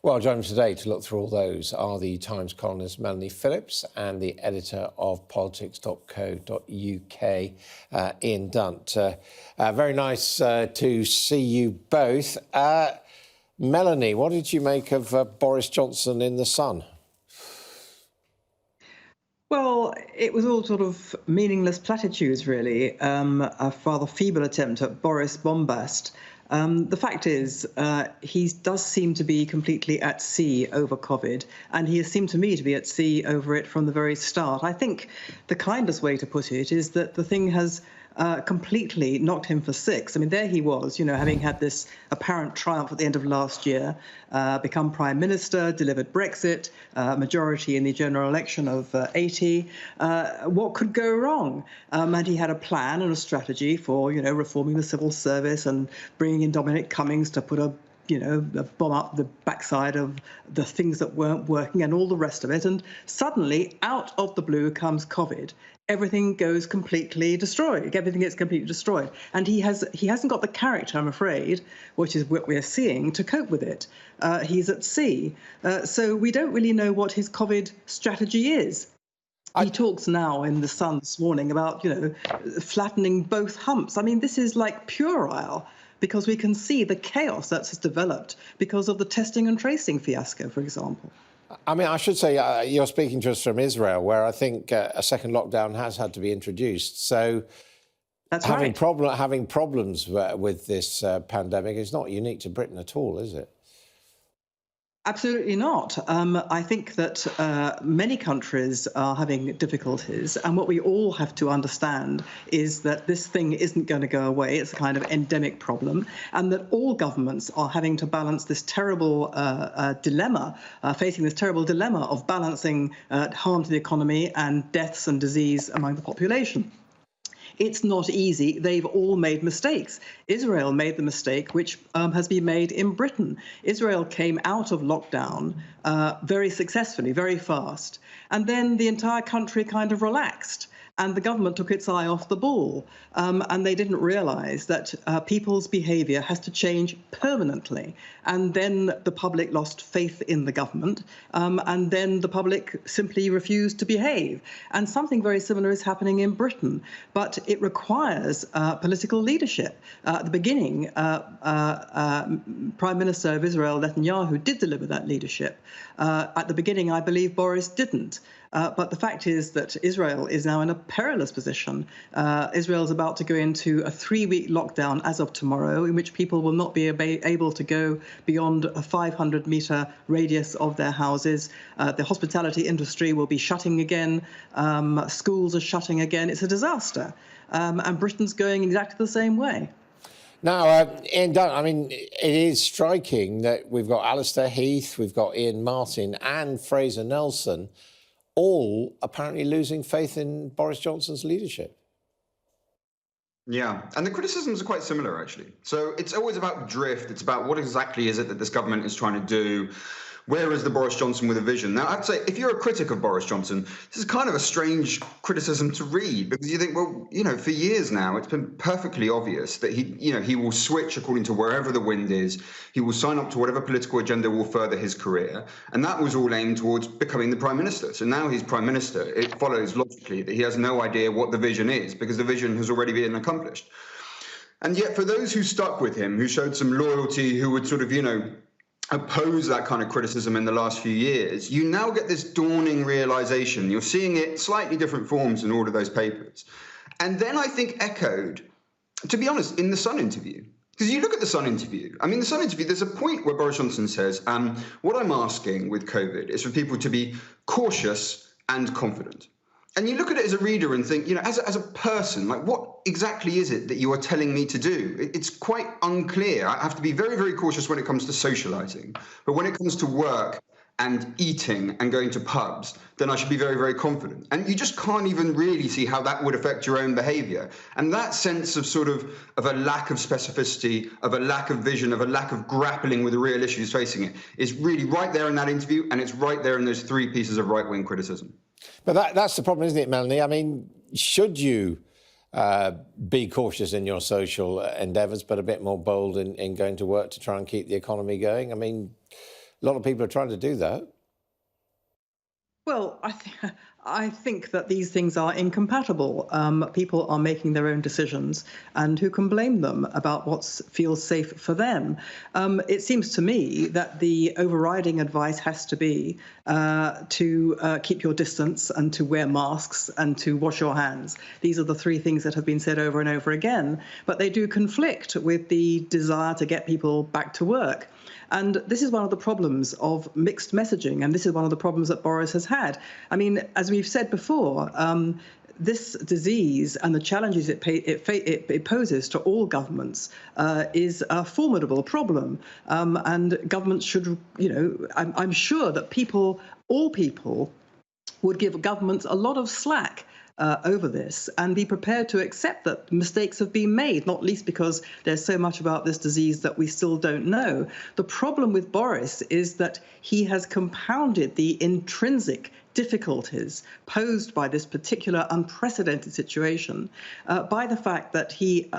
Well, joining us today to look through all those are the Times columnist Melanie Phillips and the editor of politics.co.uk, Ian Dunt. Very nice to see you both. Melanie, what did you make of Boris Johnson in The Sun? Well, it was all sort of meaningless platitudes, really, a rather feeble attempt at Boris bombast. The fact is, he does seem to be completely at sea over COVID, and he has seemed to me to be at sea over it from the very start. I think the kindest way to put it is that the thing has completely knocked him for six. I mean, there he was, having had this apparent triumph at the end of last year, become prime minister, delivered Brexit, majority in the general election of 80. What could go wrong? And he had a plan and a strategy for, reforming the civil service and bringing in Dominic Cummings to put a bomb up the backside of the things that weren't working and all the rest of it. And suddenly, out of the blue comes COVID. Everything goes completely destroyed. Everything gets completely destroyed. And he hasn't got the character, I'm afraid, which is what we're seeing, to cope with it. He's at sea. So we don't really know what his COVID strategy is. He talks now in The Sun this morning about, flattening both humps. I mean, this is like puerile, because we can see the chaos that has developed because of the testing and tracing fiasco, for example. I mean, I should say you're speaking to us from Israel, where I think a second lockdown has had to be introduced. So That's having right. having problems with this pandemic is not unique to Britain at all, is it? Absolutely not. I think that many countries are having difficulties, and what we all have to understand is that this thing isn't going to go away. It's a kind of endemic problem, and that all governments are having to balance this terrible dilemma, facing this terrible dilemma of balancing harm to the economy and deaths and disease among the population. It's not easy. They've all made mistakes. Israel made the mistake which has been made in Britain. Israel came out of lockdown very successfully, very fast. And then the entire country kind of relaxed. And the government took its eye off the ball. And they didn't realize that people's behavior has to change permanently. And then the public lost faith in the government. And then the public simply refused to behave. And something very similar is happening in Britain. But it requires political leadership. At the beginning, Prime Minister of Israel, Netanyahu, did deliver that leadership. At the beginning, I believe Boris didn't. But the fact is that Israel is now in a perilous position. Israel is about to go into a 3-week lockdown as of tomorrow, in which people will not be able to go beyond a 500-meter radius of their houses. The hospitality industry will be shutting again. Schools are shutting again. It's a disaster. And Britain's going exactly the same way. Now, Ian Dunt, I mean, it is striking that we've got Alistair Heath, we've got Ian Martin and Fraser Nelson, all apparently losing faith in Boris Johnson's leadership. Yeah, and the criticisms are quite similar, actually. So it's always about drift. It's about what exactly is it that this government is trying to do? Where is the Boris Johnson with a vision? Now, I'd say if you're a critic of Boris Johnson, this is kind of a strange criticism to read, because you think, well, for years now, it's been perfectly obvious that he will switch according to wherever the wind is. He will sign up to whatever political agenda will further his career. And that was all aimed towards becoming the prime minister. So now he's prime minister. It follows logically that he has no idea what the vision is, because the vision has already been accomplished. And yet for those who stuck with him, who showed some loyalty, who would sort of, oppose that kind of criticism in the last few years, you now get this dawning realization. You're seeing it slightly different forms in all of those papers. And then I think echoed, to be honest, in the Sun interview. Because you look at the Sun interview, the Sun interview, there's a point where Boris Johnson says, what I'm asking with COVID is for people to be cautious and confident. And you look at it as a reader and think, as a person, like, what exactly is it that you are telling me to do? It's quite unclear. I have to be very, very cautious when it comes to socializing. But when it comes to work and eating and going to pubs, then I should be very, very confident. And you just can't even really see how that would affect your own behavior. And that sense of of a lack of specificity, of a lack of vision, of a lack of grappling with the real issues facing it is really right there in that interview. And it's right there in those 3 pieces of right-wing criticism. But that's the problem, isn't it, Melanie? I mean, should you be cautious in your social endeavours, but a bit more bold in going to work to try and keep the economy going? I mean, A lot of people are trying to do that. Well, I think that these things are incompatible. People are making their own decisions, and who can blame them about what feels safe for them? It seems to me that the overriding advice has to be to keep your distance and to wear masks and to wash your hands. These are the three things that have been said over and over again, but they do conflict with the desire to get people back to work. And this is one of the problems of mixed messaging, and this is one of the problems that Boris has had. I mean, as we've said before, this disease and the challenges it poses to all governments is a formidable problem. And governments should, I'm sure that all people would give governments a lot of slack over this and be prepared to accept that mistakes have been made, not least because there's so much about this disease that we still don't know. The problem with Boris is that he has compounded the intrinsic difficulties posed by this particular unprecedented situation by the fact that he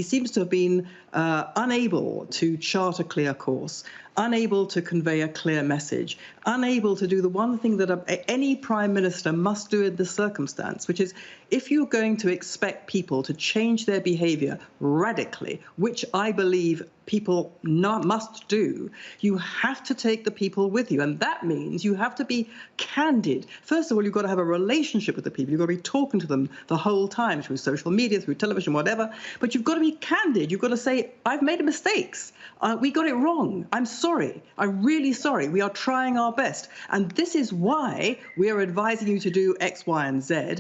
seems to have been unable to chart a clear course, unable to convey a clear message, unable to do the one thing that any prime minister must do in this circumstance, which is if you're going to expect people to change their behavior radically, which I believe people must do, you have to take the people with you. And that means you have to be candid. First of all, you've got to have a relationship with the people. You've got to be talking to them the whole time through social media, through television, whatever. But you've got to be candid. You've got to say, I've made mistakes. We got it wrong. I'm sorry. I'm really sorry. We are trying our best. And this is why we are advising you to do X, Y, and Z,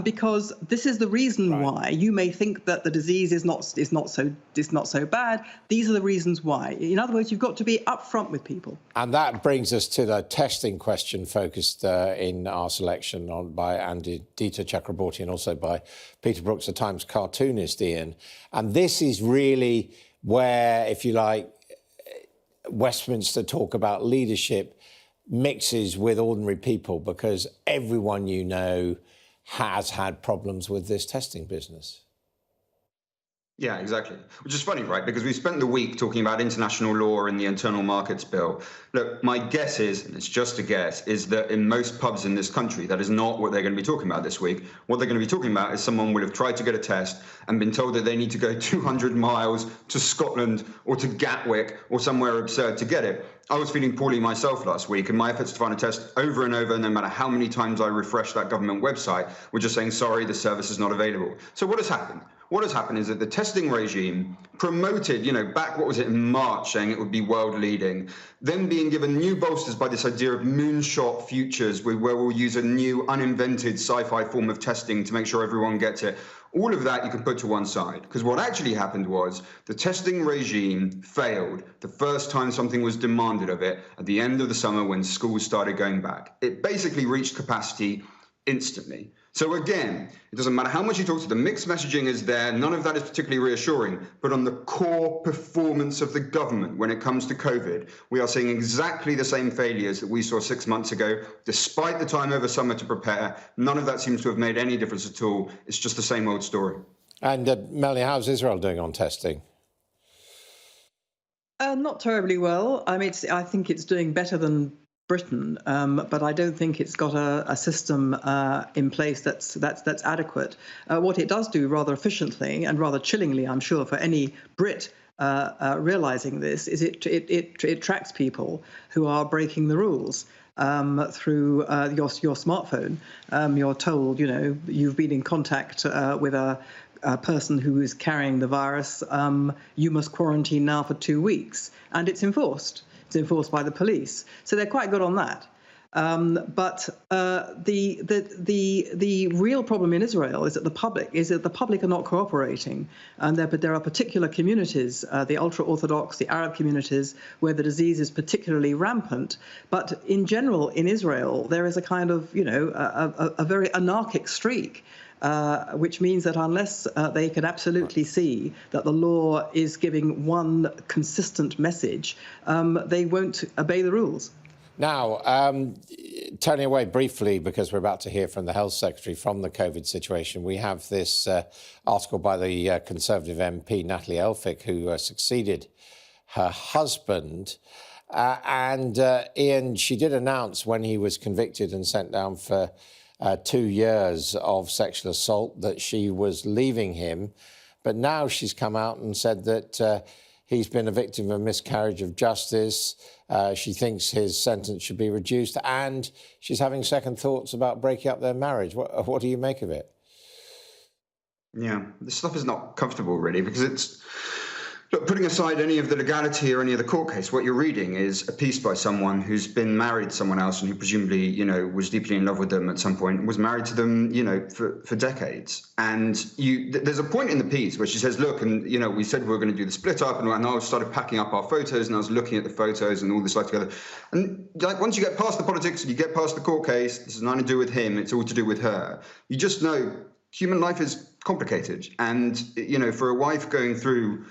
because this is the reason why you may think that the disease is not so bad. These are the reasons why. In other words, you've got to be upfront with people. And that brings us to the testing question focused in our selection by Andy Dieter Chakraborty and also by Peter Brooks, the Times cartoonist, Ian. And this is really where, if you like, Westminster talk about leadership mixes with ordinary people, because everyone you know has had problems with this testing business. Yeah, exactly. Which is funny, right? Because we spent the week talking about international law and the Internal Markets Bill. Look, my guess is, and it's just a guess, is that in most pubs in this country, that is not what they're going to be talking about this week. What they're going to be talking about is someone will have tried to get a test and been told that they need to go 200 miles to Scotland or to Gatwick or somewhere absurd to get it. I was feeling poorly myself last week, and my efforts to find a test over and over, no matter how many times I refreshed that government website, were just saying, sorry, the service is not available. So what has happened? What has happened is that the testing regime promoted, back, what was it, in March, saying it would be world leading, then being given new bolsters by this idea of moonshot futures, where we'll use a new uninvented sci-fi form of testing to make sure everyone gets it. All of that you can put to one side, because what actually happened was the testing regime failed the first time something was demanded of it at the end of the summer when schools started going back. It basically reached capacity instantly. So again, it doesn't matter how much you talk to them, mixed messaging is there, none of that is particularly reassuring, but on the core performance of the government when it comes to COVID, we are seeing exactly the same failures that we saw 6 months ago. Despite the time over summer to prepare, none of that seems to have made any difference at all. It's just the same old story. And Melanie, how's Israel doing on testing? Not terribly well. I mean, I think it's doing better than Britain, but I don't think it's got a system in place that's adequate. What it does do rather efficiently and rather chillingly, I'm sure, for any Brit realizing this, is it tracks people who are breaking the rules through your smartphone. You're told, you've been in contact with a person who is carrying the virus. You must quarantine now for 2 weeks, and it's enforced. It's enforced by the police, so they're quite good on that. But the real problem in Israel is that the public are not cooperating, and there are particular communities, the ultra-Orthodox, the Arab communities, where the disease is particularly rampant. But in general, in Israel, there is a kind of a very anarchic streak. Which means that unless they can absolutely see that the law is giving one consistent message, they won't obey the rules. Now, turning away briefly, because we're about to hear from the Health Secretary from the COVID situation, we have this article by the Conservative MP, Natalie Elphicke, who succeeded her husband. Ian, she did announce when he was convicted and sent down for 2 years of sexual assault that she was leaving him. But now she's come out and said that he's been a victim of miscarriage of justice. She thinks his sentence should be reduced, and she's having second thoughts about breaking up their marriage. What do you make of it? Yeah, this stuff is not comfortable, really, because it's... Look, putting aside any of the legality or any of the court case, what you're reading is a piece by someone who's been married to someone else and who presumably, was deeply in love with them at some point, was married to them, for decades. And there's a point in the piece where she says, look, and, we said we were going to do the split up, and I started packing up our photos, and I was looking at the photos and all this life together. And once you get past the politics and you get past the court case, this is nothing to do with him, it's all to do with her. You just know human life is complicated. And, for a wife going through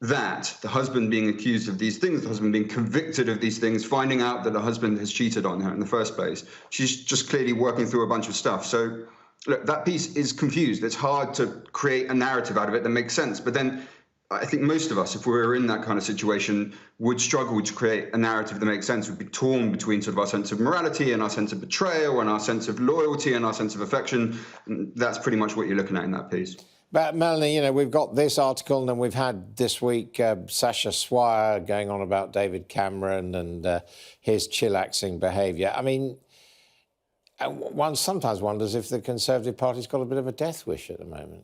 that, the husband being accused of these things, the husband being convicted of these things, finding out that the husband has cheated on her in the first place, she's just clearly working through a bunch of stuff. So, look, that piece is confused. It's hard to create a narrative out of it that makes sense. But then I think most of us, if we were in that kind of situation, would struggle to create a narrative that makes sense. We'd be torn between sort of our sense of morality and our sense of betrayal and our sense of loyalty and our sense of affection. And that's pretty much what you're looking at in that piece. But Melanie, we've got this article, and then we've had this week Sasha Swire going on about David Cameron and his chillaxing behaviour. I mean, one sometimes wonders if the Conservative Party's got a bit of a death wish at the moment.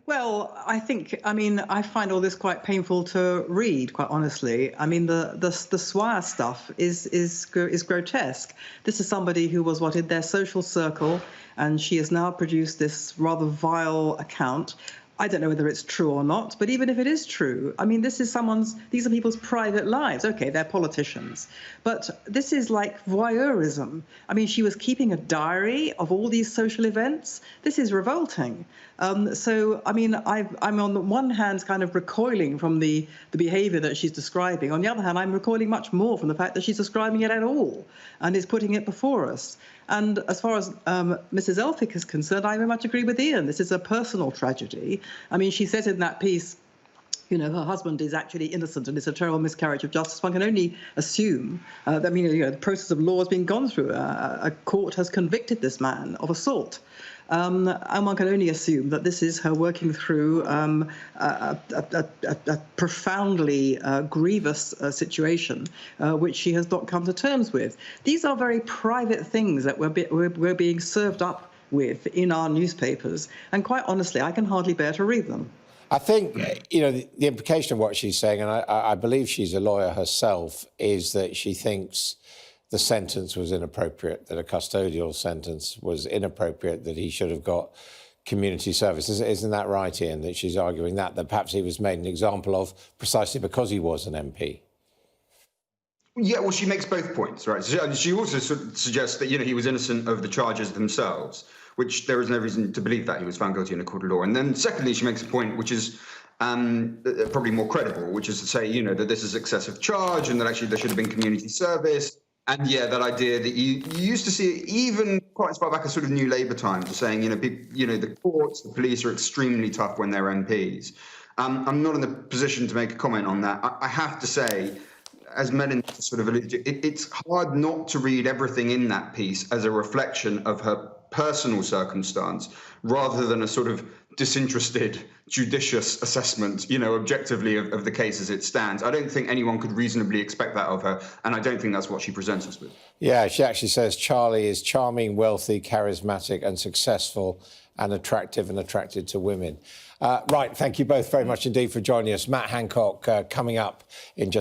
Well, I find all this quite painful to read, quite honestly. I mean, the Swire stuff is grotesque. This is somebody who was in their social circle, and she has now produced this rather vile account. I don't know whether it's true or not, but even if it is true, I mean, these are people's private lives. Okay, they're politicians, but this is like voyeurism. I mean, she was keeping a diary of all these social events. This is revolting. So, I mean, I'm on the one hand kind of recoiling from the behavior that she's describing. On the other hand, I'm recoiling much more from the fact that she's describing it at all and is putting it before us. And as far as Mrs. Elphick is concerned, I very much agree with Ian. This is a personal tragedy. I mean, she says in that piece, her husband is actually innocent and it's a terrible miscarriage of justice. One can only assume that, the process of law has been gone through. A court has convicted this man of assault. And one can only assume that this is her working through a profoundly grievous situation, which she has not come to terms with. These are very private things that we're being served up with in our newspapers. And quite honestly, I can hardly bear to read them. I think, the implication of what she's saying, and I believe she's a lawyer herself, is that she thinks the sentence was inappropriate, that a custodial sentence was inappropriate, that he should have got community service. Isn't that right, Ian, that she's arguing that perhaps he was made an example of precisely because he was an MP? Yeah, well, she makes both points, right? She also sort of suggests that, he was innocent of the charges themselves, which there is no reason to believe that he was found guilty in a court of law. And then secondly, she makes a point which is probably more credible, which is to say, that this is excessive charge and that actually there should have been community service. And yeah, that idea that you used to see it even quite as far back as sort of New Labour times, saying, the courts, the police are extremely tough when they're MPs. I'm not in the position to make a comment on that. I have to say, as Melanie sort of alluded to, it's hard not to read everything in that piece as a reflection of her personal circumstance rather than a sort of disinterested, judicious assessment, objectively of the case as it stands. I don't think anyone could reasonably expect that of her, and I don't think that's what she presents us with. Yeah, she actually says Charlie is charming, wealthy, charismatic and successful and attractive and attracted to women. Right, thank you both very much indeed for joining us. Matt Hancock coming up in just